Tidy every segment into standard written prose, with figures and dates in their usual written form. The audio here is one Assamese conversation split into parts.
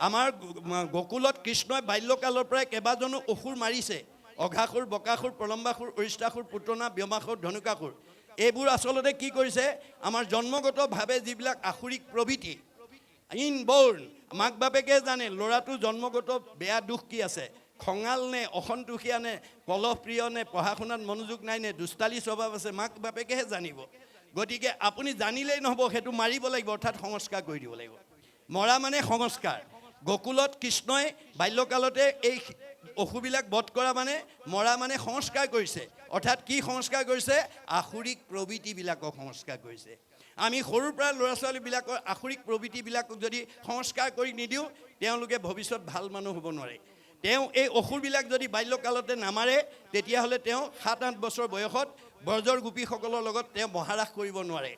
আমাৰ গোকুলত কৃষ্ণই বাল্যকালৰ পৰাই কেইবাজনো অসুৰ মাৰিছে। অঘাসুৰ, বকাসুৰ, প্ৰলম্বাসুৰ, অৰিষ্টাসুৰ, পুতনা, ব্যোমাসুৰ, ধনুকাসুৰ। এইবোৰ আচলতে কি কৰিছে, আমাৰ জন্মগতভাৱে যিবিলাক আসুৰিক প্ৰবৃত্তি, ইনবৰ্ণ, মাক বাপেকে জানে ল'ৰাটোৰ জন্মগত বেয়া দুখ কি আছে, খঙাল নে, অসন্তোষীয়া নে, কলহপ্ৰিয় নে, পঢ়া শুনাত মনোযোগ নাই নে, দুষ্টালি স্বভাৱ আছে, মাক বাপেকেহে জানিব। গতিকে আপুনি জানিলেই নহ'ব, সেইটো মাৰিব লাগিব, অৰ্থাৎ সংস্কাৰ কৰি দিব লাগিব। মৰা মানে সংস্কাৰ। গোকুলত কৃষ্ণই বাল্যকালতে এই অসুবিলাক বধ কৰা মানে মৰা মানে সংস্কাৰ কৰিছে। অৰ্থাৎ কি সংস্কাৰ কৰিছে, আসুৰিক প্ৰবৃত্তিবিলাকক সংস্কাৰ কৰিছে। আমি সৰুৰ পৰা ল'ৰা ছোৱালীবিলাকৰ আসুৰিক প্ৰবৃত্তিবিলাকক যদি সংস্কাৰ কৰি নিদিওঁ, তেওঁলোকে ভৱিষ্যত ভাল মানুহ হ'ব নোৱাৰে। তেওঁ এই অসুৰবিলাক যদি বাল্যকালতে নামাৰে, তেতিয়াহ'লে তেওঁ 7-8 বছৰ বয়সত ব্ৰজৰ গোপীসকলৰ লগত তেওঁ মহাৰাস কৰিব নোৱাৰে।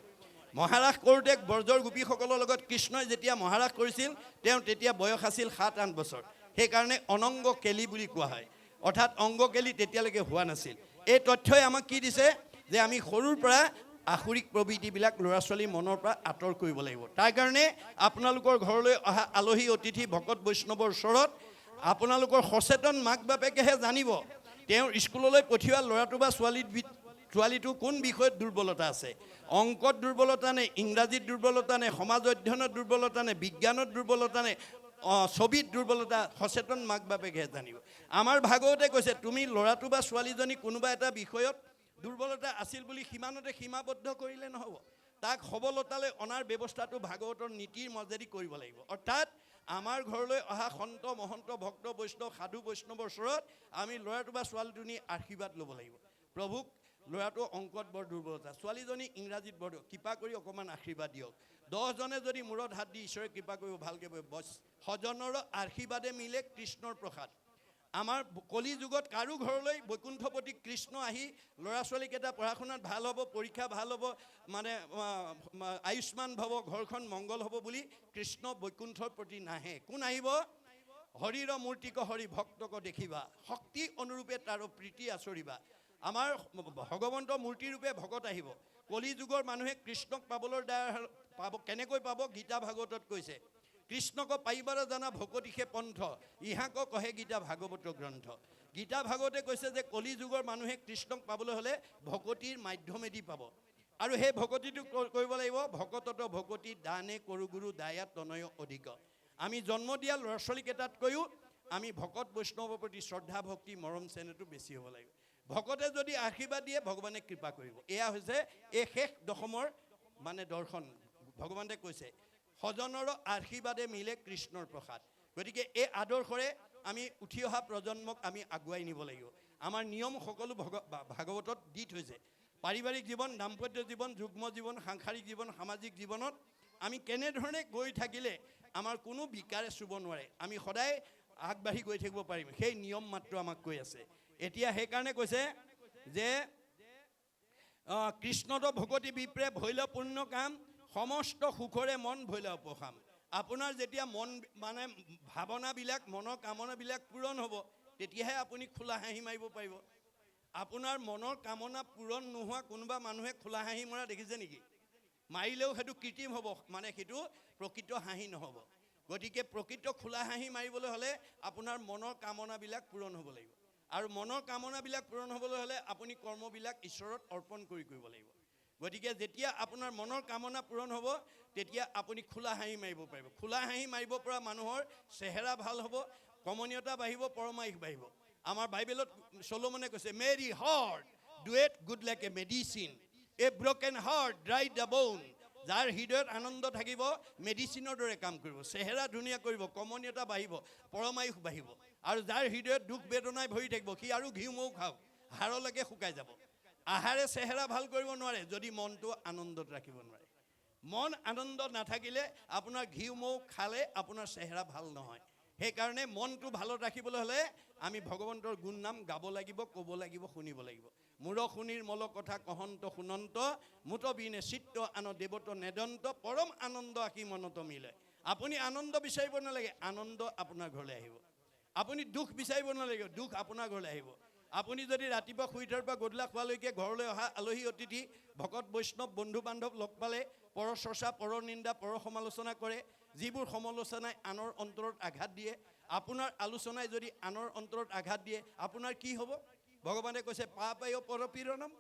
মহাৰাস কৰোঁতে ব্ৰজৰ গোপীসকলৰ লগত কৃষ্ণই যেতিয়া মহাৰাস কৰিছিল, তেওঁ তেতিয়া বয়স আছিল 7-8 বছৰ। সেইকাৰণে অনংগ কেলি বুলি কোৱা হয়, অৰ্থাৎ অংগ কেলি তেতিয়ালৈকে হোৱা নাছিল। এই তথ্যই আমাক কি দিছে, যে আমি সৰুৰ পৰা আসুৰিক প্ৰবৃত্তিবিলাক ল'ৰা ছোৱালীৰ মনৰ পৰা আঁতৰ কৰিব লাগিব। তাৰ কাৰণে আপোনালোকৰ ঘৰলৈ অহা আলহী অতিথি ভকত বৈষ্ণৱৰ ওচৰত আপোনালোকৰ সচেতন মাক বাপেকেহে জানিব তেওঁৰ স্কুললৈ পঠিওৱা ল'ৰাটো বা ছোৱালীটো কোন বিষয়ত দুৰ্বলতা আছে। অংকত দুৰ্বলতা নে, ইংৰাজীত দুৰ্বলতা নে, সমাজ অধ্যয়নত দুৰ্বলতা নে, বিজ্ঞানত দুৰ্বলতা নে, ছবিত দুৰ্বলতা, সচেতন মাক বাপেকেহে জানিব। আমাৰ ভাগৱতে কৈছে, তুমি ল'ৰাটো বা ছোৱালীজনী কোনোবা এটা বিষয়ত দুৰ্বলতা আছিল বুলি সিমানতে সীমাবদ্ধ কৰিলে নহ'ব, তাক সবলতালৈ অনাৰ ব্যৱস্থাটো ভাগৱতৰ নীতিৰ মাজেদি কৰিব লাগিব। অৰ্থাৎ আমাৰ ঘৰলৈ অহা সন্ত মহন্ত ভক্ত বৈষ্ণৱ সাধু বৈষ্ণৱৰ ওচৰত আমি ল'ৰাটো বা ছোৱালীজনী আশীৰ্বাদ ল'ব লাগিব। প্ৰভুক, ল'ৰাটো অংকত বৰ দুৰ্বলতা, ছোৱালীজনী ইংৰাজীত বৰ, কৃপা কৰি অকণমান আশীৰ্বাদ দিয়ক। 10জনে যদি মূৰত হাত দি ঈশ্বৰে কৃপা কৰিব, ভালকৈ বছ, সজনৰ আশীৰ্বাদে মিলে কৃষ্ণৰ প্ৰসাদ। আমাৰ কলি যুগত কাৰো ঘৰলৈ বৈকুণ্ঠপতি কৃষ্ণ আহি ল'ৰা ছোৱালীকেইটা পঢ়া শুনাত ভাল হ'ব, পৰীক্ষা ভাল হ'ব, মানে আয়ুষ্মান ভৱ, ঘৰখন মংগল হ'ব বুলি কৃষ্ণ বৈকুণ্ঠৰ প্ৰতি নাহে। কোন আহিব, হৰিৰ মূৰ্তিক হৰি ভক্তক দেখিবা, শক্তি অনুৰূপে তাৰ প্ৰীতি আচৰিবা। আমাৰ ভগৱন্তৰ মূৰ্তিৰূপে ভকত আহিব। কলি যুগৰ মানুহে কৃষ্ণক পাবলৈ পাব, কেনেকৈ পাব, গীতা ভাগৱতত কৈছে, কৃষ্ণক পাইবাৰ জানা ভকতিষে পন্থ, ইহাক কহে গীতা ভাগৱত গ্ৰন্থ। গীতা ভাগৱতে কৈছে যে কলি যুগৰ মানুহে কৃষ্ণক পাবলৈ হ'লে ভকতিৰ মাধ্যমেদি পাব। আৰু সেই ভকতিটো কৰিব লাগিব, ভকতত ভকতি দানে কৰো গুৰু দায়া তনয় অধিক। আমি জন্ম দিয়া ল'ৰা ছোৱালীকেইটাতকৈও আমি ভকত বৈষ্ণৱৰ প্ৰতি শ্ৰদ্ধা ভক্তি মৰম চেনেহটো বেছি হ'ব লাগিব। ভকতে যদি আশীৰ্বাদ দিয়ে, ভগৱানে কৃপা কৰিব। এয়া হৈছে এই শেষ দশমৰ মানে দৰ্শন। ভগৱানে কৈছে, সজনৰ আশীৰ্বাদে মিলে কৃষ্ণৰ প্ৰসাদ। গতিকে এই আদৰ্শৰে আমি উঠি অহা প্ৰজন্মক আমি আগুৱাই নিব লাগিব। আমাৰ নিয়ম সকলো ভাগৱতত দি থৈছে। পাৰিবাৰিক জীৱন, দাম্পত্য জীৱন, যুগ্ম জীৱন, সাংসাৰিক জীৱন, সামাজিক জীৱনত আমি কেনেধৰণে গৈ থাকিলে আমাৰ কোনো বিকাৰে চুব নোৱাৰে, আমি সদায় আগবাঢ়ি গৈ থাকিব পাৰিম, সেই নিয়ম মাত্ৰ আমাক কৈ আছে। এতিয়া সেইকাৰণে কৈছে যে কৃষ্ণত ভকতি বিপ্ৰে ভৈল পূৰ্ণ কাম, সমস্ত সুখৰে মন ভৈল উপশাম। আপোনাৰ যেতিয়া মন মানে ভাৱনাবিলাক, মনৰ কামনাবিলাক পূৰণ হ'ব, তেতিয়াহে আপুনি খোলা হাঁহি মাৰিব পাৰিব। আপোনাৰ মনৰ কামনা পূৰণ নোহোৱা কোনোবা মানুহে খোলা হাঁহি মৰা দেখিছে নেকি? মাৰিলেও সেইটো কৃত্ৰিম হ'ব, মানে সেইটো প্ৰকৃত হাঁহি নহ'ব। গতিকে প্ৰকৃত খোলা হাঁহি মাৰিবলৈ হ'লে আপোনাৰ মনৰ কামনাবিলাক পূৰণ হ'ব লাগিব। আৰু মনৰ কামনাবিলাক পূৰণ হ'বলৈ হ'লে আপুনি কৰ্মবিলাক ঈশ্বৰত অৰ্পণ কৰিব লাগিব। গতিকে যেতিয়া আপোনাৰ মনৰ কামনা পূৰণ হ'ব, তেতিয়া আপুনি খোলা হাঁহি মাৰিব পাৰিব। খোলা হাঁহি মাৰিব পৰা মানুহৰ চেহেৰা ভাল হ'ব, কমনীয়তা বাঢ়িব, পৰমায়ুস বাঢ়িব। আমাৰ বাইবেলত চলোমনে কৈছে, মেৰী হাৰ্ট ডুৱেট good like a medicine, A broken heart dry the bone. যাৰ হৃদয়ত আনন্দ থাকিব, মেডিচিনৰ দৰে কাম কৰিব, চেহেৰা ধুনীয়া কৰিব, কমনীয়তা বাঢ়িব, পৰমায়ুস বাঢ়িব। আৰু যাৰ হৃদয়ত দুখ বেদনাই ভৰি থাকিব, সি আৰু ঘিউ মৌ খাওক, হাড়লৈকে শুকাই যাব। আহাৰে চেহেৰা ভাল কৰিব নোৱাৰে যদি মনটো আনন্দত ৰাখিব নোৱাৰে। মন আনন্দত নাথাকিলে আপোনাৰ ঘিউ মৌ খালে আপোনাৰ চেহেৰা ভাল নহয়। সেইকাৰণে মনটো ভালত ৰাখিবলৈ হ'লে আমি ভগৱন্তৰ গুণ নাম গাব লাগিব, ক'ব লাগিব, শুনিব লাগিব। মূৰ শুনিৰ মল কথা কহন্ত শুনন্ত, মুত বিনে চিত্ত আন দেৱত নেদন্ত, পৰম আনন্দ আকি মনত মিলে। আপুনি আনন্দ বিচাৰিব নালাগে, আনন্দ আপোনাৰ ঘৰলৈ আহিব। আপুনি দুখ বিচাৰিব নালাগে, দুখ আপোনাৰ ঘৰলৈ আহিব। আপুনি যদি ৰাতিপুৱা শুই উঠাৰ পৰা গধূলা খোৱালৈকে ঘৰলৈ অহা আলহী অতিথি ভকত বৈষ্ণৱ বন্ধু বান্ধৱ লগ পালে পৰ চৰ্চা, পৰ নিন্দা, পৰ সমালোচনা কৰে, যিবোৰ সমালোচনাই আনৰ অন্তৰত আঘাত দিয়ে, আপোনাৰ আলোচনাই যদি আনৰ অন্তৰত আঘাত দিয়ে, আপোনাৰ কি হ'ব? ভগৱানে কৈছে পাপায় পৰপীড়নম।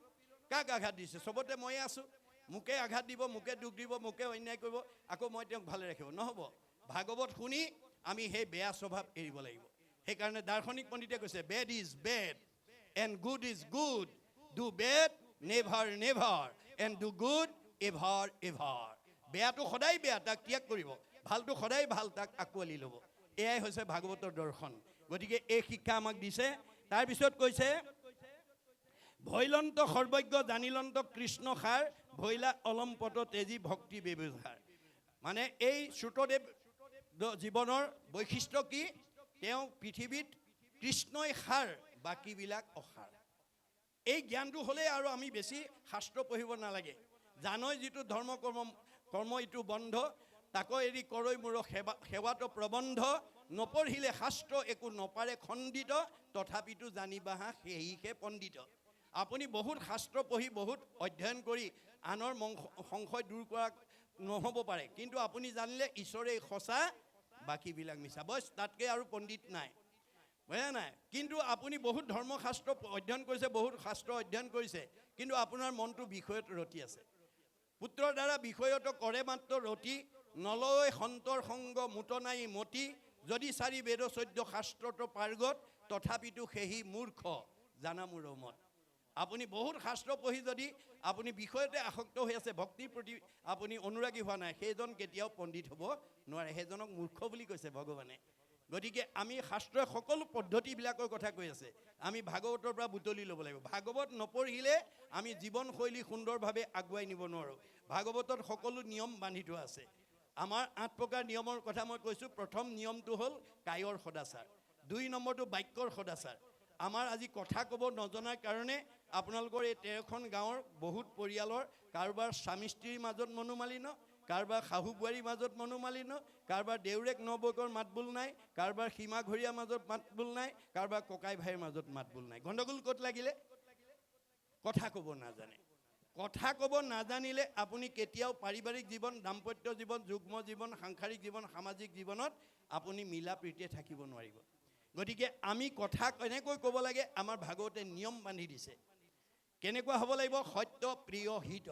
কাক আঘাত দিছে? চবতে ময়ে আছোঁ। মোকে আঘাত দিব, মোকে দুখ দিব, মোকে অন্যায় কৰিব, আকৌ মই তেওঁক ভালে ৰাখিব, নহ'ব। ভাগৱত শুনি আমি সেই বেয়া স্বভাৱ এৰিব লাগিব। সেইকাৰণে দাৰ্শনিক পণ্ডিতে কৈছে bed is bed and good is good, do bed never never and do good ever ever. বেয়াটো সদায় বেয়া, তাক ত্যাগ কৰিব, ভালটো সদায় ভাল, তাক আঁকোৱালি ল'ব। এয়াই হৈছে ভাগৱতৰ দৰ্শন। গতিকে এই শিক্ষা আমাক দিছে। তাৰপিছত কৈছে ভৈলন্ত সৰ্বজ্ঞ জানিলন্ত কৃষ্ণ সাৰ, ভৈলা অলম্পট তেজী ভক্তি ব্যৱহাৰ। মানে এই শ্ৰুতদেৱ জীৱনৰ বৈশিষ্ট্য কি? তেওঁ পৃথিৱীত কৃষ্ণই সাৰ, বাকীবিলাক অসাৰ। এই জ্ঞানটো হ'লে আৰু আমি বেছি শাস্ত্ৰ পঢ়িব নালাগে। জানৈ যিটো ধৰ্ম কৰ্ম ইটো বন্ধ, তাকো এৰি কৰৈ মোৰ সেৱাটো প্ৰবন্ধ, নপঢ়িলে শাস্ত্ৰ একো নপাৰে খণ্ডিত, তথাপিতো জানিবাহা সেহিহে পণ্ডিত। আপুনি বহুত শাস্ত্ৰ পঢ়ি বহুত অধ্যয়ন কৰি আনৰ সংশয় দূৰ কৰা নহ'ব পাৰে, কিন্তু আপুনি জানিলে ঈশ্বৰেই সঁচা, বাকীবিলাক মিছা। বছ তাতকৈ আৰু পণ্ডিত নাই, বুজা নাই? কিন্তু আপুনি বহুত ধৰ্মশাস্ত্ৰ অধ্যয়ন কৰিছে, বহুত শাস্ত্ৰ অধ্যয়ন কৰিছে, কিন্তু আপোনাৰ মনটো বিষয়ত ৰতি আছে। পুত্ৰৰ দ্বাৰা বিষয়ত কৰে মাত্ৰ ৰতি, নলয় সন্তৰ সংগ মুত নাই মতি, যদি চাৰি বেদ 14 শাস্ত্ৰত পাৰ্গত, তথাপিতো সেহি মূৰ্খ জানা মোৰ মত। আপুনি বহুত শাস্ত্ৰ পঢ়ি যদি আপুনি বিষয়তে আসক্ত হৈ আছে, ভক্তিৰ প্ৰতি আপুনি অনুৰাগী হোৱা নাই, সেইজন কেতিয়াও পণ্ডিত হ'ব নোৱাৰে, সেইজনক মূৰ্খ বুলি কৈছে ভগৱানে। গতিকে আমি শাস্ত্ৰই সকলো পদ্ধতিবিলাকৰ কথা কৈ আছে, আমি ভাগৱতৰ পৰা বুটলি ল'ব লাগিব। ভাগৱত নপঢ়িলে আমি জীৱনশৈলী সুন্দৰভাৱে আগুৱাই নিব নোৱাৰোঁ। ভাগৱতত সকলো নিয়ম বান্ধি থোৱা আছে। আমাৰ 8 প্ৰকাৰ নিয়মৰ কথা মই কৈছোঁ। প্ৰথম নিয়মটো হ'ল কায়ৰ সদাচাৰ, 2 নম্বৰটো বাক্যৰ সদাচাৰ। আমাৰ আজি কথা ক'ব নজনাৰ কাৰণে আপোনালোকৰ এই 13খন গাঁৱৰ বহুত পৰিয়ালৰ কাৰোবাৰ স্বামী স্ত্ৰীৰ মাজত মনোমালিন্য, কাৰোবাৰ শাহু বোৱাৰীৰ মাজত মনোমালিন্য, কাৰোবাৰ দেউৰেক নবৌকৰ মাতবোল নাই, কাৰোবাৰ সীমা ঘৰীয়াৰ মাজত মাতবোল নাই, কাৰোবাৰ ককাই ভাইৰ মাজত মাতবোল নাই। গণ্ডগোল ক'ত লাগিলে? কথা ক'ব নাজানে। কথা ক'ব নাজানিলে আপুনি কেতিয়াও পাৰিবাৰিক জীৱন, দাম্পত্য জীৱন, যুগ্ম জীৱন, সাংসাৰিক জীৱন, সামাজিক জীৱনত আপুনি মিলা প্ৰীতিয়ে থাকিব নোৱাৰিব। গতিকে আমি কথা কেনেকৈ ক'ব লাগে, আমাৰ ভাগৱতে নিয়ম বান্ধি দিছে। কেনেকুৱা হ'ব লাগিব? সত্য প্ৰিয় হিত।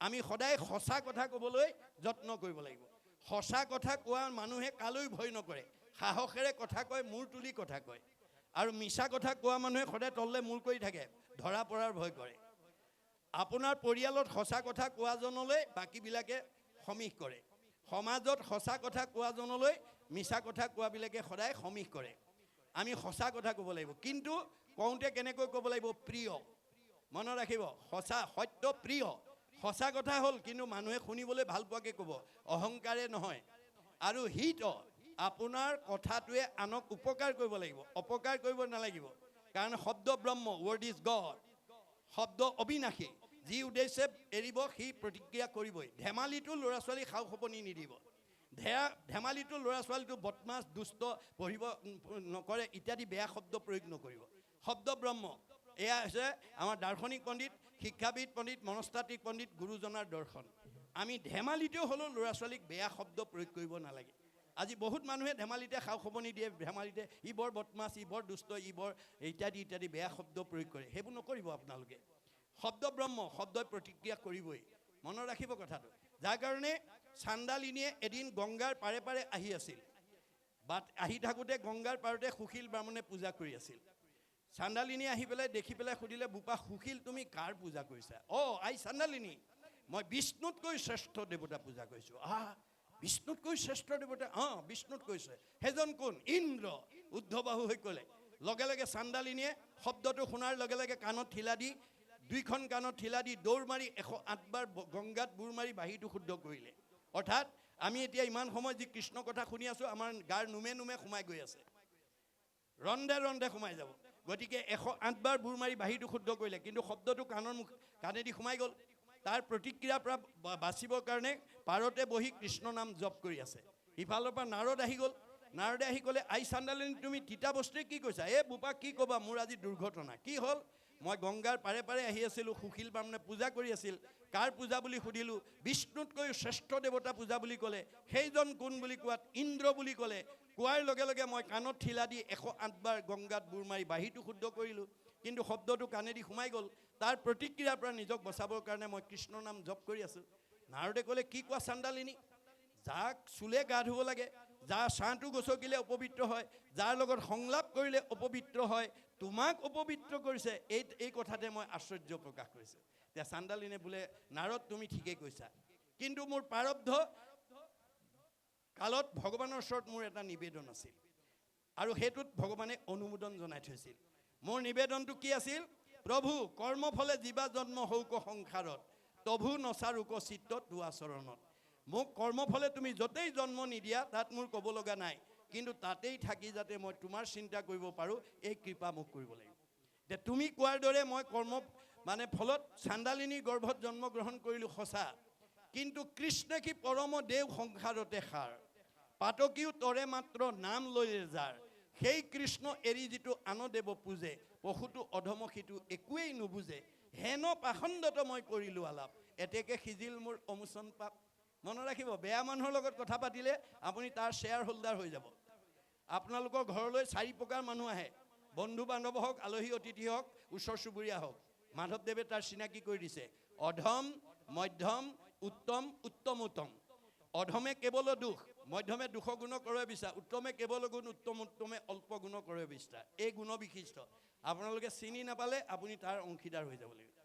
আমি সদায় সঁচা কথা ক'বলৈ যত্ন কৰিব লাগিব। সঁচা কথা কোৱা মানুহে কালৈ ভয় নকৰে, সাহসেৰে কথা কয়, মূৰ তুলি কথা কয়। আৰু মিছা কথা কোৱা মানুহে সদায় তললৈ মূৰ কৰি থাকে, ধৰা পৰাৰ ভয় কৰে। আপোনাৰ পৰিয়ালত সঁচা কথা কোৱাজনলৈ বাকীবিলাকে সমীহ কৰে, সমাজত সঁচা কথা কোৱাজনলৈ মিছা কথা কোৱাবিলাকে সদায় সমীহ কৰে। আমি সঁচা কথা ক'ব লাগিব, কিন্তু কওঁতে কেনেকৈ ক'ব লাগিব? প্ৰিয়। মনত ৰাখিব, সঁচা সত্য প্ৰিয়। সঁচা কথা হ'ল, কিন্তু মানুহে শুনিবলৈ ভাল পোৱাকৈ ক'ব, অহংকাৰে নহয়। আৰু হিত, আপোনাৰ কথাটোৱে আনক উপকাৰ কৰিব লাগিব, অপকাৰ কৰিব নালাগিব। কাৰণ শব্দ ব্ৰহ্ম, ৱৰ্ড ইজ গড। শব্দ অবিনাশী, যি উদ্দেশ্যে এৰিব সি প্ৰতিক্ৰিয়া কৰিবই। ধেমালিটো ল'ৰা ছোৱালীক সাও সপনি নিদিব। ধেমালিটো ল'ৰা ছোৱালীটো বদমাছ, দুষ্ট, পঢ়িব নকৰে ইত্যাদি বেয়া শব্দ প্ৰয়োগ নকৰিব। শব্দ ব্ৰহ্ম, এয়া হৈছে আমাৰ দাৰ্শনিক পণ্ডিত, শিক্ষাবিদ পণ্ডিত, মনস্তাত্ত্বিক পণ্ডিত, গুৰুজনাৰ দৰ্শন। আমি ধেমালিতেও হ'লেও ল'ৰা ছোৱালীক বেয়া শব্দ প্ৰয়োগ কৰিব নালাগে। আজি বহুত মানুহে ধেমালিতে সাও সপনি দিয়ে, ধেমালিতে ই বৰ বদমাছ, ই বৰ দুষ্ট, ই বৰ ইত্যাদি ইত্যাদি বেয়া শব্দ প্ৰয়োগ কৰে। সেইবোৰ নকৰিব আপোনালোকে। শব্দ ব্ৰহ্ম, শব্দই প্ৰতিক্ৰিয়া কৰিবই, মনত ৰাখিব কথাটো। যাৰ কাৰণে চাণ্ডালিনীয়ে এদিন গংগাৰ পাৰে পাৰে আহি আছিল। বাট আহি থাকোঁতে গংগাৰ পাৰতে সুশীল ব্ৰাহ্মণে পূজা কৰি আছিল। চাণ্ডালিনী আহি পেলাই দেখি পেলাই সুধিলে, বোপা সুশীল তুমি কাৰ পূজা কৰিছা? আই চাণ্ডালিনী, মই বিষ্ণুতকৈ শ্ৰেষ্ঠ দেৱতা পূজা কৰিছোঁ। বিষ্ণুতকৈ শ্ৰেষ্ঠ দেৱতা? বিষ্ণুত কৈছে। সেইজন কোন? ইন্দ্ৰ। উদ্ধবাহু হৈ ক'লে। লগে লগে চাণ্ডালিনীয়ে শব্দটো শুনাৰ লগে লগে কাণত ঠিলা দি, 2খন কাণত ঠিলা দি দৌৰ মাৰি 108 বাৰ গংগাত বুৰ মাৰি বাঁহীটো শুদ্ধ কৰিলে। অৰ্থাৎ আমি এতিয়া ইমান সময় যি কৃষ্ণ কথা শুনি আছোঁ, আমাৰ গাৰ নোমে নোমে সোমাই গৈ আছে, ৰন্ধে ৰন্ধে সোমাই যাব। গতিকে 108 বাৰ বুৰ মাৰি বাঁহীটো শুদ্ধ কৰিলে, কিন্তু শব্দটো কাণেদি সোমাই গ'ল। তাৰ প্ৰতিক্ৰিয়াৰ পৰা বাচিবৰ কাৰণে পাৰতে বহি কৃষ্ণ নাম জপ কৰি আছে। ইফালৰ পৰা নাৰদ আহি গ'ল। নাৰদে আহি ক'লে, আই চাণ্ডালিনী তুমি তিতা বস্তুৱে কি কৈছা? বোপা কি ক'বা, মোৰ আজি দুৰ্ঘটনা। কি হ'ল? মই গংগাৰ পাৰে পাৰে আহি আছিলোঁ, সুশীল বামনে পূজা কৰি আছিল। কাৰ পূজা বুলি সুধিলোঁ, বিষ্ণুতকৈ শ্ৰেষ্ঠ দেৱতা পূজা বুলি ক'লে। সেইজন কোন বুলি কোৱাত ইন্দ্ৰ বুলি ক'লে। কোৱাৰ লগে লগে মই কাণত ঠিলা দি 108 বাৰ গংগাত বুৰ মাৰি বাঁহীটো শুদ্ধ কৰিলোঁ, কিন্তু শব্দটো কাণেদি সোমাই গ'ল। তাৰ প্ৰতিক্ৰিয়াৰ পৰা নিজক বচাবৰ কাৰণে মই কৃষ্ণৰ নাম জপ কৰি আছোঁ। নাৰদে ক'লে, কি কোৱা চাণ্ডালিনী, যাক চুলে গা ধুব লাগে, যাৰ ছাঁটো গচকিলে অপবিত্ৰ হয়, যাৰ লগত সংলাপ কৰিলে অপবিত্ৰ হয়, তোমাক অপবিত্ৰ কৰিছে, এই কথাতে মই আশ্চৰ্য প্ৰকাশ কৰিছোঁ। এতিয়া চাণ্ডালিনে বোলে, নাৰদ তুমি ঠিকেই কৈছা, কিন্তু মোৰ প্ৰাৰব্ধ কালত ভগৱানৰ ওচৰত মোৰ এটা নিবেদন আছিল, আৰু সেইটোত ভগৱানে অনুমোদন জনাই থৈছিল। মোৰ নিবেদনটো কি আছিল? প্ৰভু, কৰ্মফলে জীৱা জন্ম হৌক সংসাৰত, তভু নচাৰোক চিত্ত তোৱা চৰণত। মোক কৰ্মফলে তুমি য'তেই জন্ম নিদিয়া তাত মোৰ ক'ব লগা নাই, কিন্তু তাতেই থাকি যাতে মই তোমাৰ চিন্তা কৰিব পাৰোঁ, এই কৃপা মোক কৰিব লাগিব। যে তুমি কোৱাৰ দৰে মই কৰ্ম ফলত চাণ্ডালিনীৰ গৰ্ভত জন্মগ্ৰহণ কৰিলোঁ সঁচা, কিন্তু কৃষ্ণে কি পৰম দেৱ সংসাৰতে সাৰ, পাতকীও তৰে মাত্ৰ নাম লৈলে যাৰ, সেই কৃষ্ণ এৰি যিটো আন দেৱ পূজে, পশুটো অধম সিটো একোৱেই নুবুজে, হেন পাখণ্ডত মই কৰিলোঁ আলাপ, এতেকে সিজিল মোৰ অমোচন পাপ। মনত ৰাখিব, বেয়া মানুহৰ লগত কথা পাতিলে আপুনি তাৰ শ্বেয়াৰ হোল্ডাৰ হৈ যাব। আপোনালোকৰ ঘৰলৈ 4 প্ৰকাৰ মানুহ আহে, বন্ধু বান্ধৱ হওক, আলহী অতিথি হওক, ওচৰ চুবুৰীয়া হওক। মাধৱদেৱে তাৰ চিনাকি কৰি দিছে, অধম, মধ্যম, উত্তম, উত্তম উত্তম। অধমে কেৱল দুখ, মধ্যমে দুখ গুণ কৰে বিচাৰ, উত্তমে কেৱল গুণ, উত্তমে অল্প গুণ কৰে বিচাৰ। এই গুণ বিশিষ্ট আপোনালোকে চিনি নাপালে আপুনি তাৰ অংশীদাৰ হৈ যাব লাগিব।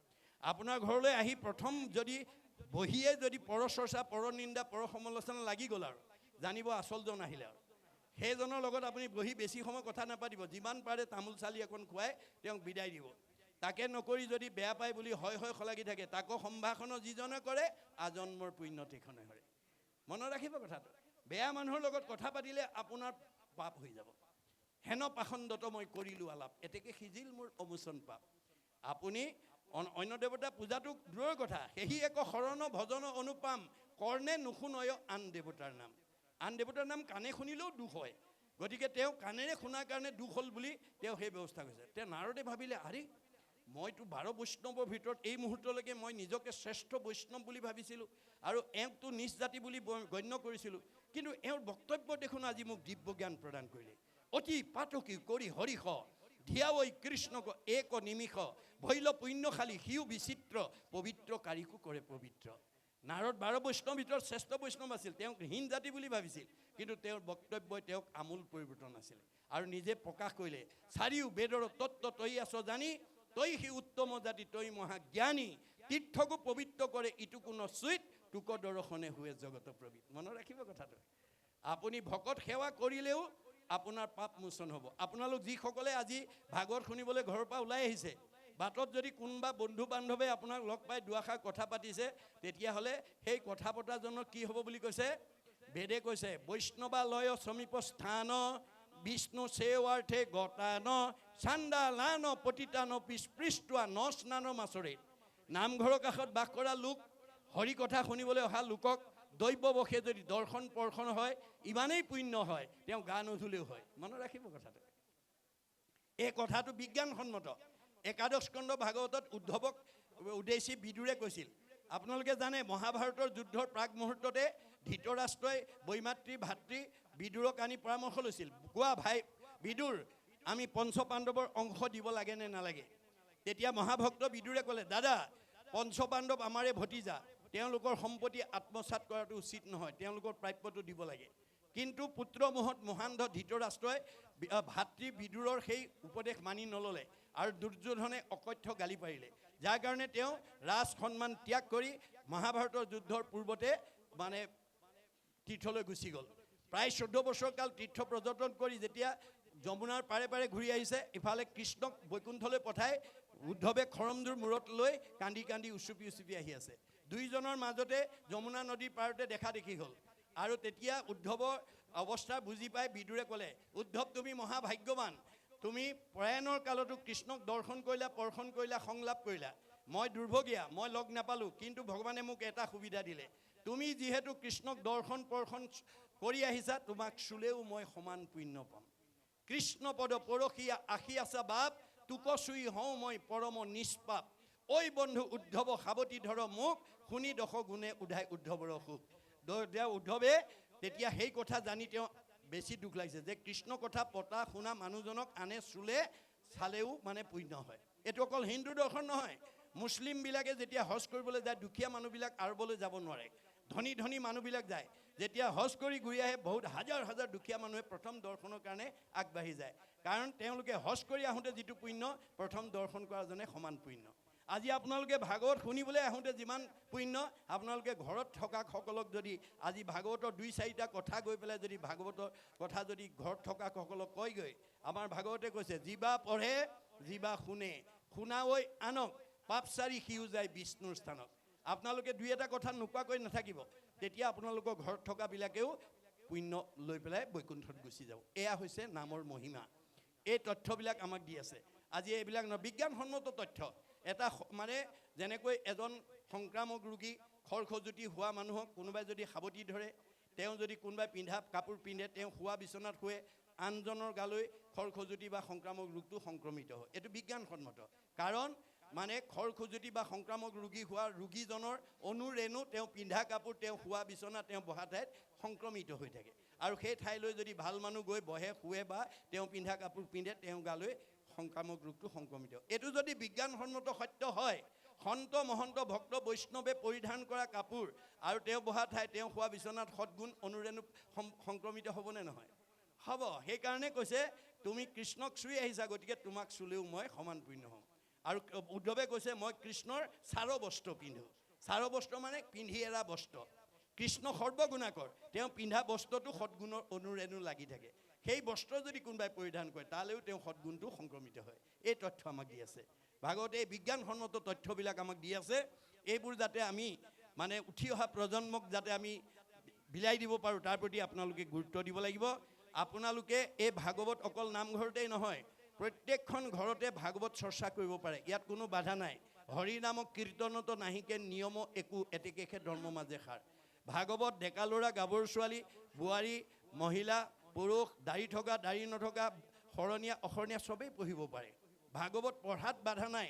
আপোনাৰ ঘৰলৈ আহি প্ৰথম যদি বহিয়ে যদি পৰচৰ্চা, পৰনিন্দা, পৰ সমালোচনা লাগি গ'ল, আৰু জানিব আচলজন আহিলে। আৰু সেইজনৰ লগত আপুনি বহি বেছি সময় কথা নাপাতিব, যিমান পাৰে তামোল চালি এখন খুৱাই তেওঁক বিদায় দিব। তাকে নকৰি যদি বেয়া পায় বুলি হয় হয় খলাগি থাকে, তাকো সম্ভাষণ যিজনে কৰে, আজন্মৰ পুণ্য তেখনে হৰে। মনত ৰাখিব কথাটো, বেয়া মানুহৰ লগত কথা পাতিলে আপোনাৰ পাপ হৈ যাব। হেন পাখণ্ডত মই কৰিলোঁ আলাপ, এতেকে সিজিল মোৰ অমোচন পাপ। আপুনি অন্য দেৱতা পূজাটো দূৰৰ কথা, সেহি এক শৰণ ভজন অনুপাম, কৰ্ণে নুশুনয় আন দেৱতাৰ নাম। আন দেৱতাৰ নাম কাণে শুনিলেও দুখ হয়, গতিকে তেওঁ কাণেৰে শুনাৰ কাৰণে দুখ হ'ল বুলি তেওঁ সেই ব্যৱস্থা কৰিছে। তেওঁ নাৰদে ভাবিলে, আৰে মইতো 12 বৈষ্ণৱৰ ভিতৰত এই মুহূৰ্তলৈকে মই নিজকে শ্ৰেষ্ঠ বৈষ্ণৱ বুলি ভাবিছিলোঁ, আৰু এওঁকতো নিজ জাতি বুলি গণ্য কৰিছিলোঁ, কিন্তু এওঁৰ বক্তব্য দেখোন আজি মোক দিব্য জ্ঞান প্ৰদান কৰিলে। অতি পাতকী কৰি হৰিষ, ধিয়াৱৈ কৃষ্ণক এক নিমিষ, ভৈল পুণ্যশালী সিও বিচিত্ৰ, পবিত্ৰ কাৰিকো কৰে পবিত্ৰ। নাৰদ 12 বৈষ্ণৱৰ ভিতৰত শ্ৰেষ্ঠ বৈষ্ণৱ আছিল, তেওঁক হীন জাতি বুলি ভাবিছিল, কিন্তু তেওঁৰ বক্তব্যই তেওঁক আমূল পৰিৱৰ্তন আছিলে, আৰু নিজে প্ৰকাশ কৰিলে, চাৰিও বেদৰ তত্ত্ব তই আছ জানি, তই সি উত্তম জাতি তই মহাজ্ঞানী, তীৰ্থকো পবিত্ৰ কৰে ইটো কোন চুইত, তোক দৰ্শনে হুৱে জগত প্ৰবৃত। মনত ৰাখিব কথাটো, আপুনি ভকত সেৱা কৰিলেও আপোনাৰ পাপ মোচন হ'ব। আপোনালোক যিসকলে আজি ভাগৱত শুনিবলৈ ঘৰৰ পৰা ওলাই আহিছে, বাটত যদি কোনোবা বন্ধু বান্ধৱে আপোনাক লগ পাই দুআষাৰ কথা পাতিছে, তেতিয়াহ'লে সেই কথা পতাজনৰ কি হ'ব বুলি কৈছে? বেদে কৈছে, বৈষ্ণৱালয় সমীপ স্থান, বিষ্ণু সেৱাৰ্থে গতান, চাণ্ডালান পতিতান পিস্পৃষ্টুৱা ন স্নান মাছৰে। নামঘৰৰ কাষত বাস কৰা লোক, হৰি কথা শুনিবলৈ অহা লোকক দৈৱবশে যদি দৰ্শন পৰ্শন হয়, ইমানেই পুণ্য হয়, তেওঁ গা নুধুলেও হয়। মনত ৰাখিব কথাটো, এই কথাটো বিজ্ঞানসন্মত। একাদশ স্কন্ধ ভাগৱতত উদ্ধৱক উদ্দেশ্যি বিদুৰে কৈছিল, আপোনালোকে জানে মহাভাৰতৰ যুদ্ধৰ প্ৰাক মুহূৰ্ততে ধৃতৰাষ্ট্ৰই বৈমাতৃ ভাতৃ বিদুৰক আনি পৰামৰ্শ লৈছিল, কোৱা ভাই বিদুৰ, আমি পঞ্চপাণ্ডৱৰ অংশ দিব লাগে নে নালাগে? তেতিয়া মহাভক্ত বিদুৰে ক'লে, দাদা, পঞ্চপাণ্ডৱ আমাৰে ভতিজা, তেওঁলোকৰ সম্পত্তি আত্মসাৎ কৰাটো উচিত নহয়, তেওঁলোকৰ প্ৰাপ্যটো দিব লাগে। কিন্তু পুত্ৰ মোহত মহান্ধ ধৃতৰাষ্ট্ৰই ভাতৃ বিদুৰৰ সেই উপদেশ মানি নল'লে, আৰু দুৰ্যোধনে অকথ্য গালি পাৰিলে, যাৰ কাৰণে তেওঁ ৰাজ সন্মান ত্যাগ কৰি মহাভাৰতৰ যুদ্ধৰ পূৰ্বতে তীৰ্থলৈ গুচি গ'ল। প্ৰায় 14 বছৰ কাল তীৰ্থ পৰ্যটন কৰি যেতিয়া যমুনাৰ পাৰে পাৰে ঘূৰি আহিছে, ইফালে কৃষ্ণক বৈকুণ্ঠলৈ পঠাই উদ্ধৱে খৰমদুৰ মূৰত লৈ কান্দি কান্দি উচুপি উচুপি আহি আছে। দুইজনৰ মাজতে যমুনা নদীৰ পাৰতে দেখা দেখি হ'ল, আৰু তেতিয়া উদ্ধৱৰ অৱস্থা বুজি পাই বিদুৰে ক'লে, উদ্ধৱ তুমি মহাভাগ্যৱান, তুমি প্ৰয়াণৰ কালতো কৃষ্ণক দৰ্শন কৰিলা, পৰ্শন কৰিলা, সংলাপ কৰিলা। মই দুৰ্ভগীয়া, মই লগ নাপালোঁ, কিন্তু ভগৱানে মোক এটা সুবিধা দিলে, তুমি যিহেতু কৃষ্ণক দৰ্শন পৰ্শন কৰি আহিছা, তোমাক চুলেও মই সমান পুণ্য পাম। কৃষ্ণ পদ পৰশীয়া আশী আছা বাপ, তোকচুই হওঁ মই পৰম নিষ্পাপ ঐ বন্ধু উদ্ধৱ সাৱতি ধৰ মোক শুনি দশ গুণে উধাই উদ্ধৱৰ সুখ উদ্ধৱে তেতিয়া সেই কথা জানি তেওঁ বেছি দুখ লাগিছে যে কৃষ্ণ কথা পতা শুনা মানুহজনক আনে চুলে চালেও মানে পুণ্য হয়। এইটো অকল হিন্দু দৰ্শন নহয়, মুছলিমবিলাকে যেতিয়া হজ কৰিবলৈ যায় দুখীয়া মানুহবিলাক আৰবলৈ যাব নোৱাৰে, ধনী ধনী মানুহবিলাক যায়। যেতিয়া হজ কৰি ঘূৰি আহে বহুত হাজাৰ হাজাৰ দুখীয়া মানুহে প্ৰথম দৰ্শনৰ কাৰণে আগবাঢ়ি যায়, কাৰণ তেওঁলোকে হজ কৰি আহোঁতে যিটো পুণ্য প্ৰথম দৰ্শন কৰাজনে সমান পুণ্য। আজি আপোনালোকে ভাগৱত শুনিবলৈ আহোঁতে যিমান পুণ্য, আপোনালোকে ঘৰত থকা সকলক যদি আজি ভাগৱতৰ 2-4টা কথা গৈ পেলাই যদি ভাগৱতৰ কথা যদি ঘৰত থকা সকলক কয়গৈ, আমাৰ ভাগৱতে কৈছে যিবা পঢ়ে যিবা শুনে শুনা ঐ আনক পাপচাৰী সিও যায় বিষ্ণুৰ স্থানত। আপোনালোকে 2-এটা কথা নোকোৱাকৈ নাথাকিব, তেতিয়া আপোনালোকৰ ঘৰত থকাবিলাকেও পুণ্য লৈ পেলাই বৈকুণ্ঠত গুচি যাব। এয়া হৈছে নামৰ মহিমা। এই তথ্যবিলাক আমাক দি আছে। আজি এইবিলাক বিজ্ঞানসন্মত তথ্য। এটা মানে যেনেকৈ এজন সংক্ৰামক ৰোগী খৰখজুতি হোৱা মানুহক কোনোবাই যদি সাৱটি ধৰে, তেওঁ যদি কোনোবাই পিন্ধা কাপোৰ পিন্ধে, তেওঁ শোৱা বিচনাত শুৱে, আনজনৰ গালৈ খৰখজুতি বা সংক্ৰামক ৰোগটো সংক্ৰমিত হয়। এইটো বিজ্ঞানসন্মত। কাৰণ মানে খৰখজুতি বা সংক্ৰামক ৰোগী হোৱা ৰোগীজনৰ অনুৰেণু তেওঁ পিন্ধা কাপোৰ, তেওঁ শোৱা বিচনা, তেওঁ বহা ঠাইত সংক্ৰমিত হৈ থাকে। আৰু সেই ঠাইলৈ যদি ভাল মানুহ গৈ বহে শুৱে বা তেওঁ পিন্ধা কাপোৰ পিন্ধে, তেওঁ গালৈ সংক্ৰামক ৰোগটো সংক্ৰমিত। এইটো যদি বিজ্ঞানসন্মত সত্য হয়, সন্ত মহন্ত ভক্ত বৈষ্ণৱে পৰিধান কৰা কাপোৰ আৰু তেওঁ বহা ঠাই তেওঁ শোৱা বিচনাত সদগুণ অনুৰেণু সংক্ৰমিত হ'বনে নহয়? হ'ব। সেইকাৰণে কৈছে তুমি কৃষ্ণক চুই আহিছা, গতিকে তোমাক চুলেও মই সমান পুণ্য হ'ম। আৰু উদ্ধৱে কৈছে মই কৃষ্ণৰ চাৰ বস্ত্ৰ পিন্ধোঁ। চাৰ বস্ত্ৰ মানে পিন্ধি এৰা বস্ত্ৰ। কৃষ্ণ সৰ্বগুণাকৰ, তেওঁ পিন্ধা বস্ত্ৰটো সদগুণৰ অনুৰেণু লাগি থাকে। সেই বস্ত্ৰ যদি কোনোবাই পৰিধান কৰে তালৈও তেওঁ সদগুণটো সংক্ৰমিত হয়। এই তথ্য আমাক দি আছে ভাগৱতে। এই বিজ্ঞানসন্মত তথ্যবিলাক আমাক দি আছে। এইবোৰ যাতে আমি মানে উঠি অহা প্ৰজন্মক যাতে আমি বিলাই দিব পাৰোঁ, তাৰ প্ৰতি আপোনালোকে গুৰুত্ব দিব লাগিব। আপোনালোকে এই ভাগৱত অকল নামঘৰতেই নহয়, প্ৰত্যেকখন ঘৰতে ভাগৱত চৰ্চা কৰিব পাৰে, ইয়াত কোনো বাধা নাই। হৰি নামক কীৰ্তনতো নাহিকে নিয়ম একো এতেকেহে ধৰ্ম মাজে সাৰ। ভাগৱত ডেকা ল'ৰা গাভৰু ছোৱালী বোৱাৰী মহিলা পুৰুষ দাড়ি থকা দাড়ি নথকা শৰণীয়া অশৰণীয়া চবেই পঢ়িব পাৰে। ভাগৱত পঢ়াত বাধা নাই।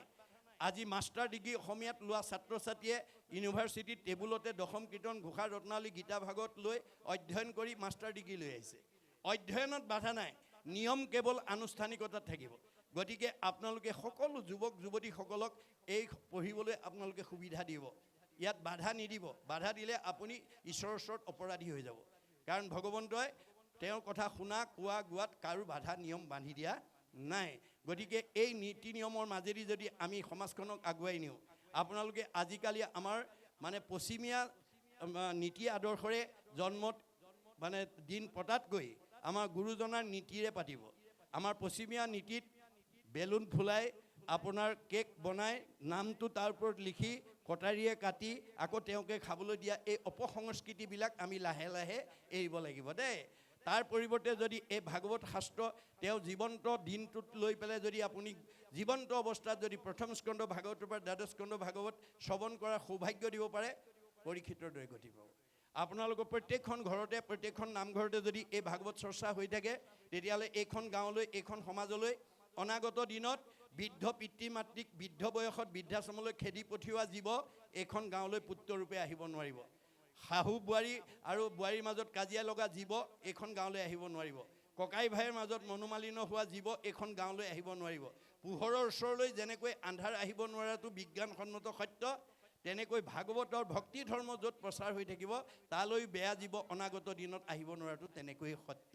আজি মাষ্টাৰ ডিগ্ৰী অসমীয়াত লোৱা ছাত্ৰ ছাত্ৰীয়ে ইউনিভাৰ্চিটিত টেবুলতে দশম কীৰ্তন ঘোষা ৰত্নাৱলী গীতা ভাগৱত লৈ অধ্যয়ন কৰি মাষ্টাৰ ডিগ্ৰী লৈ আহিছে। অধ্যয়নত বাধা নাই, নিয়ম কেৱল আনুষ্ঠানিকতাত থাকিব। গতিকে আপোনালোকে সকলো যুৱক যুৱতীসকলক এই পঢ়িবলৈ আপোনালোকে সুবিধা দিব, ইয়াত বাধা নিদিব। বাধা দিলে আপুনি ঈশ্বৰৰ ওচৰত অপৰাধী হৈ যাব। কাৰণ ভগৱন্তই তেওঁৰ কথা শুনা কোৱা গোৱাত কাৰো বাধা নিয়ম বান্ধি দিয়া নাই। গতিকে এই নীতি নিয়মৰ মাজেদি যদি আমি সমাজখনক আগুৱাই নিওঁ, আপোনালোকে আজিকালি আমাৰ মানে পশ্চিমীয়া নীতি আদৰ্শৰে জন্মত মানে দিন পতাতকৈ আমাৰ গুৰুজনাৰ নীতিৰে পাতিব। আমাৰ পশ্চিমীয়া নীতিত বেলুন ফুলাই আপোনাৰ কেক বনাই নামটো তাৰ ওপৰত লিখি কটাৰীয়ে কাটি আকৌ তেওঁকে খাবলৈ দিয়া এই অপসংস্কৃতিবিলাক আমি লাহে লাহে এৰিব লাগিব দেই। তাৰ পৰিৱৰ্তে যদি এই ভাগৱত শাস্ত্ৰ তেওঁ জীৱন্ত দিনটোত লৈ পেলাই যদি আপুনি জীৱন্ত অৱস্থাত যদি প্ৰথম স্কন্ধ ভাগৱতৰ পৰা দ্বাদশ স্কন্ধ ভাগৱত শ্ৰৱণ কৰাৰ সৌভাগ্য দিব পাৰে, পৰীক্ষিতৰ দৰে গতি পাব। আপোনালোকৰ প্ৰত্যেকখন ঘৰতে প্ৰত্যেকখন নামঘৰতে যদি এই ভাগৱত চৰ্চা হৈ থাকে, তেতিয়াহ'লে এইখন গাঁৱলৈ এইখন সমাজলৈ অনাগত দিনত বৃদ্ধ পিতৃ মাতৃক বৃদ্ধ বয়সত বৃদ্ধাশ্ৰমলৈ খেদি পঠিওৱা জীৱ এইখন গাঁৱলৈ পুত্ৰৰূপে আহিব নোৱাৰিব। শাহু বোৱাৰী আৰু বোৱাৰীৰ মাজত কাজিয়া লগা জীৱ এইখন গাঁৱলৈ আহিব নোৱাৰিব। ককাই ভাইৰ মাজত মনোমালিন্য হোৱা জীৱ এইখন গাঁৱলৈ আহিব নোৱাৰিব। পোহৰৰ ওচৰলৈ যেনেকৈ আন্ধাৰ আহিব নোৱাৰাটো বিজ্ঞানসন্মত সত্য, তেনেকৈ ভাগৱতৰ ভক্তি ধৰ্ম য'ত প্ৰচাৰ হৈ থাকিব তালৈ বেয়া জীৱ অনাগত দিনত আহিব নোৱাৰাটো তেনেকৈয়ে সত্য।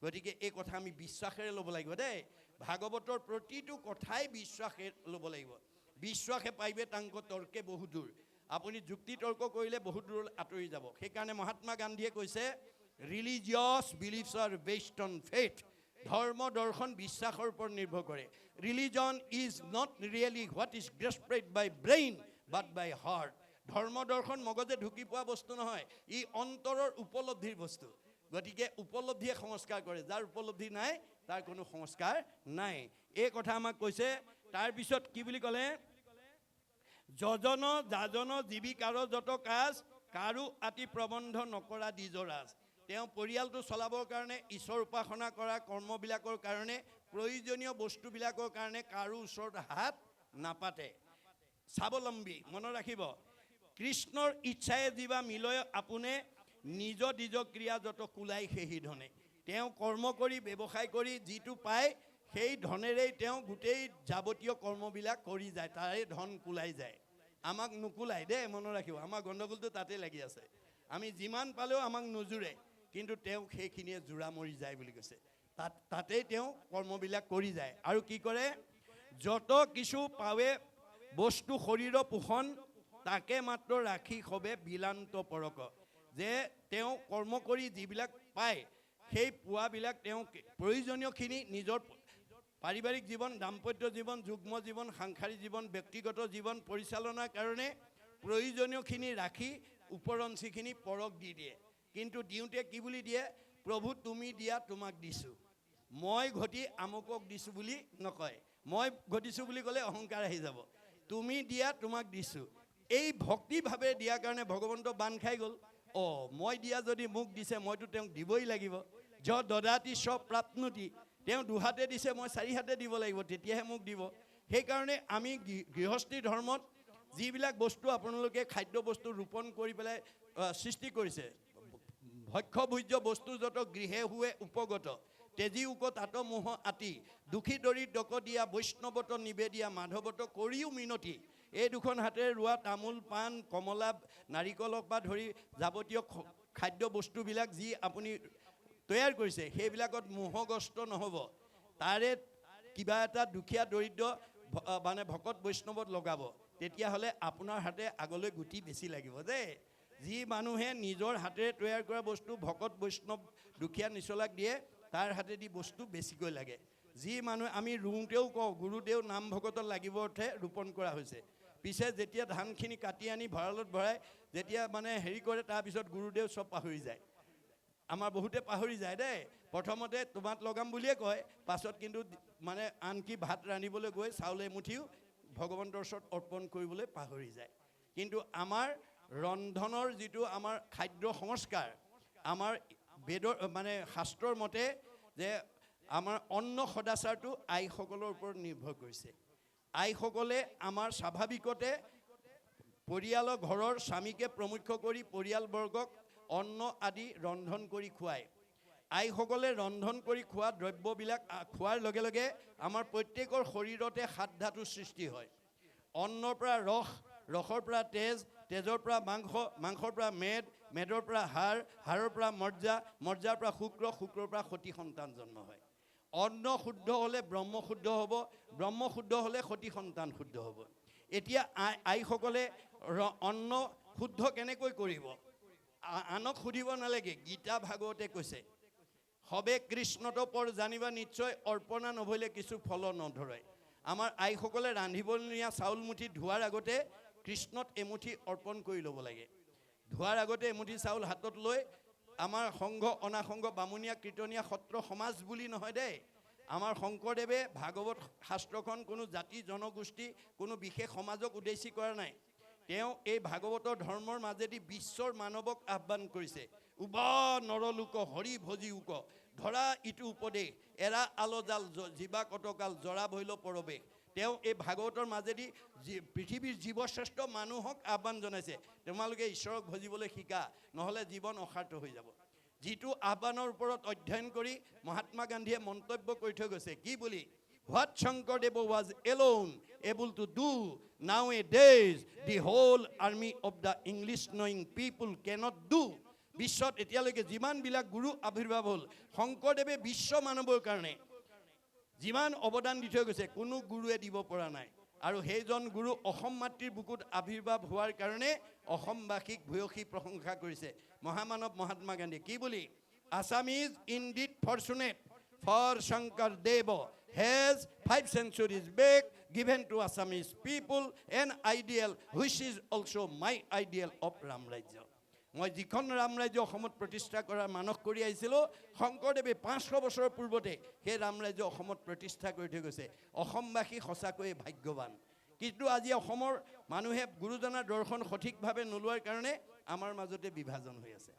গতিকে এই কথা আমি বিশ্বাসেৰে ল'ব লাগিব দেই। ভাগৱতৰ প্ৰতিটো কথাই বিশ্বাসে ল'ব লাগিব। বিশ্বাসে পাইবে তাংক তৰ্কে বহু দূৰ। আপুনি যুক্তি তৰ্ক কৰিলে বহুত দূৰলৈ আঁতৰি যাব। সেইকাৰণে মহাত্মা গান্ধীয়ে কৈছে religious beliefs are based on faith. ধৰ্ম দৰ্শন বিশ্বাসৰ ওপৰত নিৰ্ভৰ কৰে। Religion is not really what is grasped by brain but by heart. ধৰ্ম দৰ্শন মগজে ঢুকি পোৱা বস্তু নহয়, ই অন্তৰৰ উপলব্ধিৰ বস্তু। গতিকে উপলব্ধিয়ে সংস্কাৰ কৰে, যাৰ উপলব্ধি নাই তাৰ কোনো সংস্কাৰ নাই। এই কথা আমাক কৈছে। তাৰপিছত কি বুলি ক'লে, যজন যাজন জীৱিকাৰ যত কাজ কাৰো আতি প্ৰবন্ধ নকৰা দ্বিজৰাজ। তেওঁ পৰিয়ালটো চলাবৰ কাৰণে ঈশ্বৰ উপাসনা কৰা কৰ্মবিলাকৰ কাৰণে প্ৰয়োজনীয় বস্তুবিলাকৰ কাৰণে কাৰো ওচৰত হাত নাপাতে। স্বাৱলম্বী মনত ৰাখিব, কৃষ্ণৰ ইচ্ছাই যিবা মিলয় আপোনে নিজ নিজ ক্ৰিয়া যত কুলাই সেই ধনে। তেওঁ কৰ্ম কৰি ব্যৱসায় কৰি যিটো পায় সেই ধনেৰেই তেওঁ গোটেই যাৱতীয় কৰ্মবিলাক কৰি যায়, তাৰে ধন কুলাই যায়। আমাক নুকুলাই দেই, মনত ৰাখিব, আমাৰ গণ্ডগোলটো তাতে লাগি আছে। আমি যিমান পালেও আমাক নোজোৰে, কিন্তু তেওঁ সেইখিনিয়ে জোৰা মৰি যায় বুলি কৈছে। তাতেই তেওঁ কৰ্মবিলাক কৰি যায়। আৰু কি কৰে, যত কিছু পাৱে বস্তু শৰীৰৰ পোষণ তাকে মাত্ৰ ৰাখি সবে বিলান্ত পৰক। যে তেওঁ কৰ্ম কৰি যিবিলাক পায় সেই পোৱাবিলাক তেওঁ প্ৰয়োজনীয়খিনি নিজৰ পাৰিবাৰিক জীৱন, দাম্পত্য জীৱন, যুগ্ম জীৱন, সাংসাৰিক জীৱন, ব্যক্তিগত জীৱন পৰিচালনাৰ কাৰণে প্ৰয়োজনীয়খিনি ৰাখি উপৰঞ্চিখিনি পৰক দি দিয়ে। কিন্তু দিওঁতে কি বুলি দিয়ে, প্ৰভু তুমি দিয়া তোমাক দিছোঁ, মই ঘটি আমুকক দিছোঁ বুলি নকয়। মই ঘটিছোঁ বুলি ক'লে অহংকাৰ আহি যাব। তুমি দিয়া তোমাক দিছোঁ, এই ভক্তিভাৱে দিয়াৰ কাৰণে ভগৱন্ত বান খাই গ'ল। মই দিয়া যদি মোক দিছে মইতো তেওঁক দিবই লাগিব। য দদাতি স্ব প্ৰাপ্নুতি, তেওঁ দুহাতে দিছে মই চাৰি হাতে দিব লাগিব, তেতিয়াহে মোক দিব। সেইকাৰণে আমি গৃহস্থী ধৰ্মত যিবিলাক বস্তু আপোনালোকে খাদ্য বস্তু ৰোপণ কৰি পেলাই সৃষ্টি কৰিছে, ভক্ষ্য ভোজ্য বস্তু যত গৃহে হুৱে উপগত, তেজী উক তাত মোহ আতি, দুখী দৰিদ্ৰক দিয়া, বৈষ্ণৱত নিবেদিয়া, মাধৱত কৰিও মিনতি। এই দুখন হাতেৰে ৰোৱা তামোল পাণ কমলা নাৰিকলক বা ধৰি যাৱতীয় খাদ্য বস্তুবিলাক যি আপুনি তৈয়াৰ কৰিছে সেইবিলাকত মোহগ্ৰস্ত নহ'ব। তাৰে কিবা এটা দুখীয়া দৰিদ্ৰ মানে ভকত বৈষ্ণৱত লগাব, তেতিয়াহ'লে আপোনাৰ হাতে আগলৈ গুটি বেছি লাগিব দেই। যি মানুহে নিজৰ হাতেৰে তৈয়াৰ কৰা বস্তু ভকত বৈষ্ণৱ দুখীয়া নিচলাক দিয়ে, তাৰ হাতেদি বস্তু বেছিকৈ লাগে। যি মানুহে আমি ৰুওঁতেও কওঁ গুৰুদেৱ নাম ভকতত লাগিব অৰ্থে ৰোপণ কৰা হৈছে, পিছে যেতিয়া ধানখিনি কাটি আনি ভঁৰালত ভৰাই যেতিয়া মানে হেৰি কৰে, তাৰপিছত গুৰুদেৱ চব পাহৰি যায়। আমাৰ বহুতে পাহৰি যায় দেই। প্ৰথমতে তোমাত লগাম বুলিয়ে কয়, পাছত কিন্তু মানে আনকি ভাত ৰান্ধিবলৈ গৈ চাউল এমুঠিও ভগৱন্তৰ ওচৰত অৰ্পণ কৰিবলৈ পাহৰি যায়। কিন্তু আমাৰ ৰন্ধনৰ যিটো আমাৰ খাদ্য সংস্কাৰ, আমাৰ বেদৰ মানে শাস্ত্ৰৰ মতে যে আমাৰ অন্ন সদাচাৰটো আইসকলৰ ওপৰত নিৰ্ভৰ কৰিছে। আইসকলে আমাৰ স্বাভাৱিকতে পৰিয়ালৰ ঘৰৰ স্বামীকে প্ৰমুখ্য কৰি পৰিয়ালবৰ্গক অন্ন আদি ৰন্ধন কৰি খুৱায়। আইসকলে ৰন্ধন কৰি খোৱা দ্ৰব্যবিলাক খোৱাৰ লগে লগে আমাৰ প্ৰত্যেকৰ শৰীৰতে 7 ধাতুৰ সৃষ্টি হয়। অন্নৰ পৰা ৰস, ৰসৰ পৰা তেজ, তেজৰ পৰা মাংস, মাংসৰ পৰা মেদ, মেদৰ পৰা হাড়, হাড়ৰ পৰা মজ্জা, মজ্জাৰ পৰা শুক্ৰ, শুক্ৰৰ পৰা সতী সন্তান জন্ম হয়। অন্ন শুদ্ধ হ'লে ব্ৰহ্ম শুদ্ধ হ'ব, ব্ৰহ্ম শুদ্ধ হ'লে সতী সন্তান শুদ্ধ হ'ব। এতিয়া আইসকলে অন্ন শুদ্ধ কেনেকৈ কৰিব? আনক সুধিব নালাগে, গীতা ভাগৱতে কৈছে, সবে কৃষ্ণত পৰ জানিবা নিশ্চয়, অৰ্পণা নভৰিলে কিছু ফল নধৰে। আমাৰ আইসকলে ৰান্ধিবলৈ নিয়া চাউল মুঠি ধোৱাৰ আগতে কৃষ্ণত এমুঠি অৰ্পণ কৰি ল'ব লাগে। ধোৱাৰ আগতে এমুঠি চাউল হাতত লৈ, আমাৰ সংঘ অনাসংঘ বামুণীয়া কীৰ্তনীয়া সত্ৰ সমাজ বুলি নহয় দেই। আমাৰ শংকৰদেৱে ভাগৱত শাস্ত্ৰখন কোনো জাতি জনগোষ্ঠী কোনো বিশেষ সমাজক উদ্দেশ্যি কৰা নাই। তেওঁ এই ভাগৱতৰ ধৰ্মৰ মাজেদি বিশ্বৰ মানৱক আহ্বান কৰিছে। উবা নৰলোক হৰি ভজি উক, ধৰা ইটো উপদেশ, এৰা আলজাল জীৱা কতকাল, জৰা ভৈল পৰৱেশ। তেওঁ এই ভাগৱতৰ মাজেদি পৃথিৱীৰ জীৱশ্ৰেষ্ঠ মানুহক আহ্বান জনাইছে, তোমালোকে ঈশ্বৰক ভজিবলৈ শিকা, নহ'লে জীৱন অসাৰ্থ হৈ যাব। যিটো আহ্বানৰ ওপৰত অধ্যয়ন কৰি মহাত্মা গান্ধীয়ে মন্তব্য কৰি থৈ গৈছে, কি বুলি? What Shankardeva was alone able to do, nowadays the whole army of the English knowing people cannot do. বিশ্বত এতিয়ালৈকে যিমানবিলাক গুৰু আৱিৰ্ভাৱ হ'ল, শংকৰদেৱে বিশ্ব মানৱৰ কাৰণে যিমান অৱদান দি থৈ গৈছে কোনো গুৰুৱে দিব পৰা নাই। আৰু সেইজন গুৰু অসম মাতৃৰ বুকুত আৱিৰ্ভাৱ হোৱাৰ কাৰণে অসমবাসীক ভূয়সী প্ৰশংসা কৰিছে মহামানৱ মহাত্মা গান্ধী। কি বুলি? Assam is indeed fortunate, for Shankardeva has 5 centuries back given to Assamese people an ideal which is also my ideal of Ram Rajya. মই যিখন ৰাম ৰাজ্য অসমত প্ৰতিষ্ঠা কৰাৰ মানস কৰি আহিছিলোঁ, শংকৰদেৱে 500 বছৰৰ পূৰ্বতে সেই ৰাম ৰাজ্য অসমত প্ৰতিষ্ঠা কৰি থৈ গৈছে। অসমবাসী সঁচাকৈয়ে ভাগ্যৱান। কিন্তু আজি অসমৰ মানুহে গুৰুজনাৰ দৰ্শন সঠিকভাৱে নোলোৱাৰ কাৰণে আমাৰ মাজতে বিভাজন হৈ আছে।